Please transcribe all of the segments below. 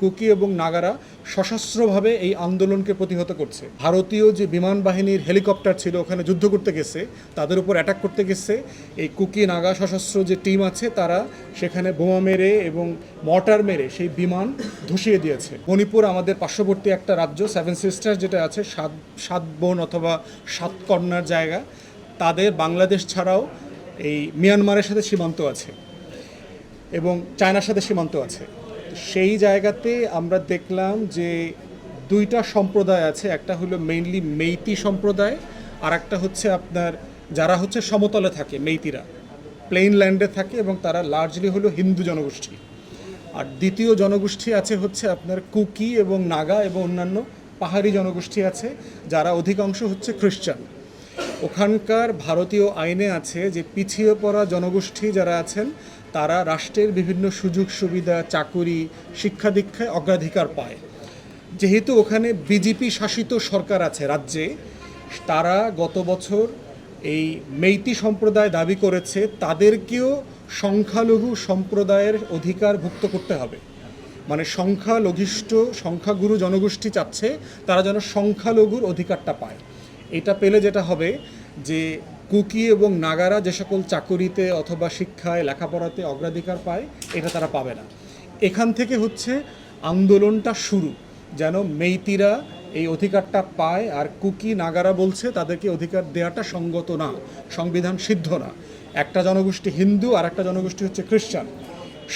Cookie এবং নাগারা সশস্ত্রভাবে এই আন্দোলনকে প্রতিহত করছে। ভারতীয় যে বিমান বাহিনীর হেলিকপ্টার ছিল ওখানে যুদ্ধ করতে গেছে, তাদের উপর অ্যাটাক করতে গেছে। এই কুকি নাগা সশস্ত্র যে টিম আছে তারা সেখানে বোমা মেরে এবং মর্টার মেরে সেই বিমান ধসিয়ে দিয়েছে। মণিপুর আমাদের পার্শ্ববর্তী একটা রাজ্য, সেভেন সিস্টার যেটা আছে, সাত বোন অথবা সাত কন্যার জায়গা, তাদের বাংলাদেশ ছাড়াও এই মিয়ানমারের সাথে সীমান্ত আছে এবং চায়নার সাথে সীমান্ত আছে। সেই জায়গাতে আমরা দেখলাম যে দুইটা সম্প্রদায় আছে, একটা হলো মেইনলি মেইতি সম্প্রদায়, আর একটা হচ্ছে আপনার যারা হচ্ছে সমতলে থাকে, মেইতিরা প্লেইন ল্যান্ডে থাকে এবং তারা লার্জলি হলো হিন্দু জনগোষ্ঠী। আর দ্বিতীয় জনগোষ্ঠী আছে হচ্ছে আপনার কুকি এবং নাগা এবং অন্যান্য পাহাড়ি জনগোষ্ঠী আছে, যারা অধিকাংশ হচ্ছে খ্রিস্টান। ওখানকার ভারতীয় আইনে আছে যে পিছিয়ে পড়া জনগোষ্ঠী যারা আছেন তারা রাষ্ট্রের বিভিন্ন সুযোগ সুবিধা, চাকুরি, শিক্ষা দীক্ষায় অগ্রাধিকার পায়। যেহেতু ওখানে বিজেপি শাসিত সরকার আছে রাজ্যে, তারা গত বছর এই মেইতি সম্প্রদায় দাবি করেছে তাদেরকেও সংখ্যালঘু সম্প্রদায়ের অধিকার ভুক্ত করতে হবে। মানে সংখ্যাগুরু জনগোষ্ঠী চাচ্ছে তারা যেন সংখ্যালঘুর অধিকারটা পায়। এটা পেলে যেটা হবে যে কুকি এবং নাগারা যে সকল চাকুরিতে অথবা শিক্ষায়, লেখাপড়াতে অগ্রাধিকার পায়, এটা তারা পাবে না। এখান থেকে হচ্ছে আন্দোলনটা শুরু, যেন মেইতিরা এই অধিকারটা পায়। আর কুকি নাগারা বলছে তাদেরকে অধিকার দেওয়াটা সঙ্গত না, সংবিধান সিদ্ধ না। একটা জনগোষ্ঠী হিন্দু আর একটা জনগোষ্ঠী হচ্ছে খ্রিস্টান।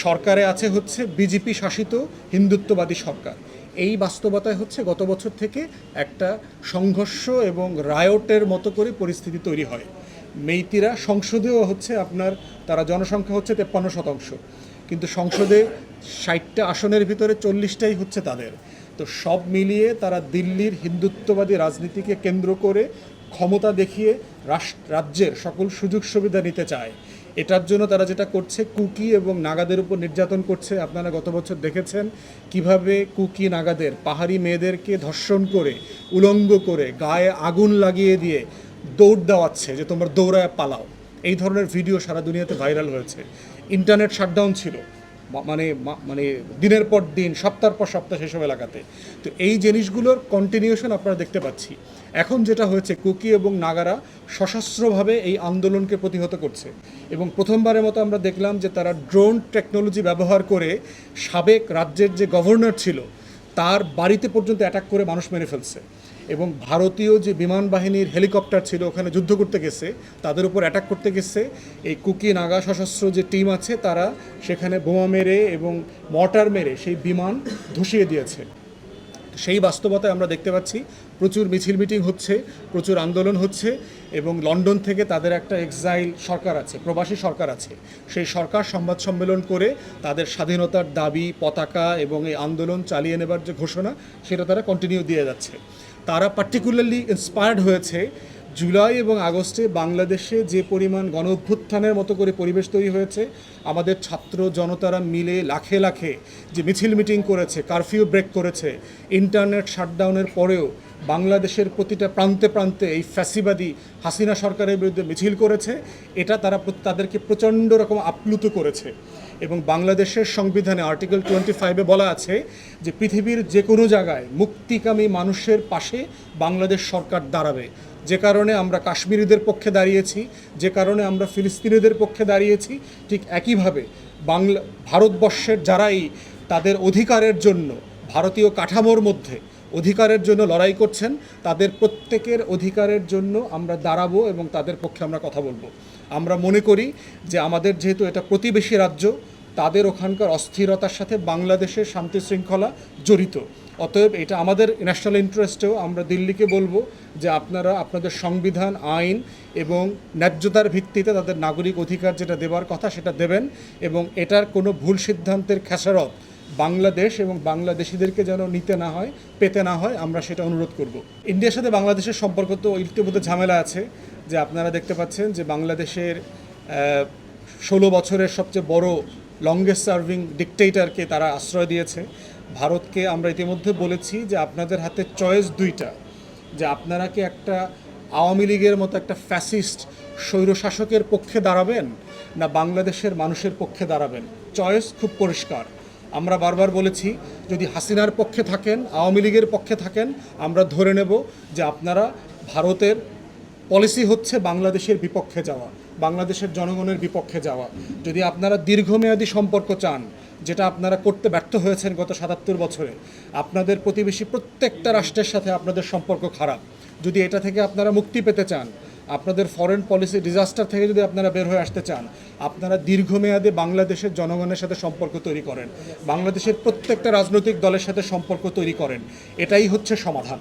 সরকারে আছে হচ্ছে বিজেপি শাসিত হিন্দুত্ববাদী সরকার। এই বাস্তবতায় হচ্ছে গত বছর থেকে একটা সংঘর্ষ এবং রায়টের মতো করে পরিস্থিতি তৈরি হয়। মেইতিরা সংসদেও হচ্ছে আপনার, তারা জনসংখ্যা হচ্ছে 53%, কিন্তু সংসদে 60টা আসনের ভিতরে 40টাই হচ্ছে তাদের। তো সব মিলিয়ে তারা দিল্লির হিন্দুত্ববাদী রাজনীতিকে কেন্দ্র করে ক্ষমতা দেখিয়ে রাজ্যের সকল সুযোগ সুবিধা নিতে চায়। এটার জন্য তারা যেটা করছে, কুকি এবং নাগাদের উপর নির্যাতন করছে। আপনারা গত বছর দেখেছেন কিভাবে কুকি নাগাদের, পাহাড়ি মেয়েদেরকে ধর্ষণ করে, উলঙ্গ করে, গায়ে আগুন লাগিয়ে দিয়ে দৌড় দেওয়াচ্ছে যে তোমরা দৌড়ায় পালাও। এই ধরনের ভিডিও সারা দুনিয়াতে ভাইরাল হয়েছে। ইন্টারনেট শাটডাউন ছিল, মানে মানে দিনের পর দিন, সপ্তাহের পর সপ্তাহ সেসব এলাকাতে। তো এই জিনিসগুলোর কন্টিনিউশন আপনারা দেখতে পাচ্ছি। এখন যেটা হয়েছে, কুকি এবং নাগারা সশস্ত্রভাবে এই আন্দোলনকে প্রতিহত করছে এবং প্রথমবারের মতো আমরা দেখলাম যে তারা ড্রোন টেকনোলজি ব্যবহার করে সাবেক রাজ্যের যে গভর্নর ছিল তার বাড়িতে পর্যন্ত অ্যাটাক করে মানুষ মেরে ফেলছে। এবং ভারতীয় যে বিমান বাহিনীর হেলিকপ্টার ছিল ওখানে যুদ্ধ করতে গেছে, তাদের উপর অ্যাটাক করতে গেছে। এই কুকি নাগা সশস্ত্র যে টিম আছে তারা সেখানে বোমা মেরে এবং মর্টার মেরে সেই বিমান ধসিয়ে দিয়েছে। সেই বাস্তবতায় আমরা দেখতে পাচ্ছি প্রচুর মিছিল মিটিং হচ্ছে, প্রচুর আন্দোলন হচ্ছে এবং লন্ডন থেকে তাদের একটা এক্সাইল সরকার আছে, প্রবাসী সরকার আছে। সেই সরকার সংবাদ সম্মেলন করে তাদের স্বাধীনতার দাবি, পতাকা এবং এই আন্দোলন চালিয়ে নেবার যে ঘোষণা সেটা তারা কন্টিনিউ দিয়ে যাচ্ছে। তারা পার্টিকুলারলি ইন্সপায়ার্ড হয়েছে জুলাই এবং আগস্টে বাংলাদেশে যে পরিমাণ গণ অভ্যুত্থানের মতো করে পরিবেশ তৈরি হয়েছে, আমাদের ছাত্র জনতারা মিলে লাখে লাখে যে মিছিল মিটিং করেছে, কারফিউ ব্রেক করেছে, ইন্টারনেট শাটডাউনের পরেও বাংলাদেশের প্রতিটা প্রান্তে প্রান্তে এই ফ্যাসিবাদী হাসিনা সরকারের বিরুদ্ধে মিছিল করেছে। এটা তাদেরকে প্রচণ্ড রকম আপ্লুত করেছে। এবং বাংলাদেশের সংবিধানে আর্টিকেল 25-এ বলা আছে যে পৃথিবীর যে কোনো জায়গায় মুক্তিকামী মানুষের পাশে বাংলাদেশ সরকার দাঁড়াবে। যে কারণে আমরা কাশ্মীরিদের পক্ষে দাঁড়িয়েছি, যে কারণে আমরা ফিলিস্তিনিদের পক্ষে দাঁড়িয়েছি, ঠিক একইভাবে ভারতবর্ষের যারাই তাদের অধিকারের জন্য ভারতীয় কাঠামোর মধ্যে অধিকারের জন্য লড়াই করছেন, তাদের প্রত্যেকের অধিকারের জন্য আমরা দাঁড়াবো এবং তাদের পক্ষে আমরা কথা বলবো। আমরা মনে করি যে আমাদের যেহেতু এটা প্রতিবেশী রাজ্য, তাদের ওখানকার অস্থিরতার সাথে বাংলাদেশের শান্তি শৃঙ্খলা জড়িত। অতএব এটা আমাদের ন্যাশনাল ইন্টারেস্টেও আমরা দিল্লিকে বলবো যে আপনারা আপনাদের সংবিধান, আইন এবং ন্যায্যতার ভিত্তিতে তাদের নাগরিক অধিকার যেটা দেওয়ার কথা সেটা দেবেন এবং এটার কোনো ভুল সিদ্ধান্তের খেসারত বাংলাদেশ এবং বাংলাদেশিদেরকে যেন নিতে না হয়, পেতে না হয়, আমরা সেটা অনুরোধ করব। ইন্ডিয়ার সাথে বাংলাদেশের সম্পর্ক তো ইতিমধ্যে ঝামেলা আছে, যে আপনারা দেখতে পাচ্ছেন যে বাংলাদেশের 16 বছরের সবচেয়ে বড় লংগেস্ট সার্ভিং ডিকটেটরকে তারা আশ্রয় দিয়েছে। ভারতকে আমরা ইতিমধ্যে বলেছি যে আপনাদের হাতে চয়েস দুইটা, যে আপনারা কি একটা আওয়ামী লীগের মতো একটা ফ্যাসিস্ট স্বৈরশাসকের পক্ষে দাঁড়াবেন না বাংলাদেশের মানুষের পক্ষে দাঁড়াবেন। চয়েস খুব পরিষ্কার। আমরা বারবার বলেছি, যদি হাসিনার পক্ষে থাকেন, আওয়ামী লীগের পক্ষে থাকেন, আমরা ধরে নেব যে আপনারা ভারতের পলিসি হচ্ছে বাংলাদেশের বিপক্ষে যাওয়া, বাংলাদেশের জনগণের বিপক্ষে যাওয়া। যদি আপনারা দীর্ঘমেয়াদী সম্পর্ক চান, যেটা আপনারা করতে ব্যর্থ হয়েছেন গত ৭৭ বছরে, আপনাদের প্রতিবেশী প্রত্যেকটা রাষ্ট্রের সাথে আপনাদের সম্পর্ক খারাপ, যদি এটা থেকে আপনারা মুক্তি পেতে চান, আপনাদের ফরেন পলিসি ডিজাস্টার থেকে যদি আপনারা বের হয়ে আসতে চান, আপনারা দীর্ঘমেয়াদে বাংলাদেশের জনগণের সাথে সম্পর্ক তৈরি করেন, বাংলাদেশের প্রত্যেকটা রাজনৈতিক দলের সাথে সম্পর্ক তৈরি করেন। এটাই হচ্ছে সমাধান।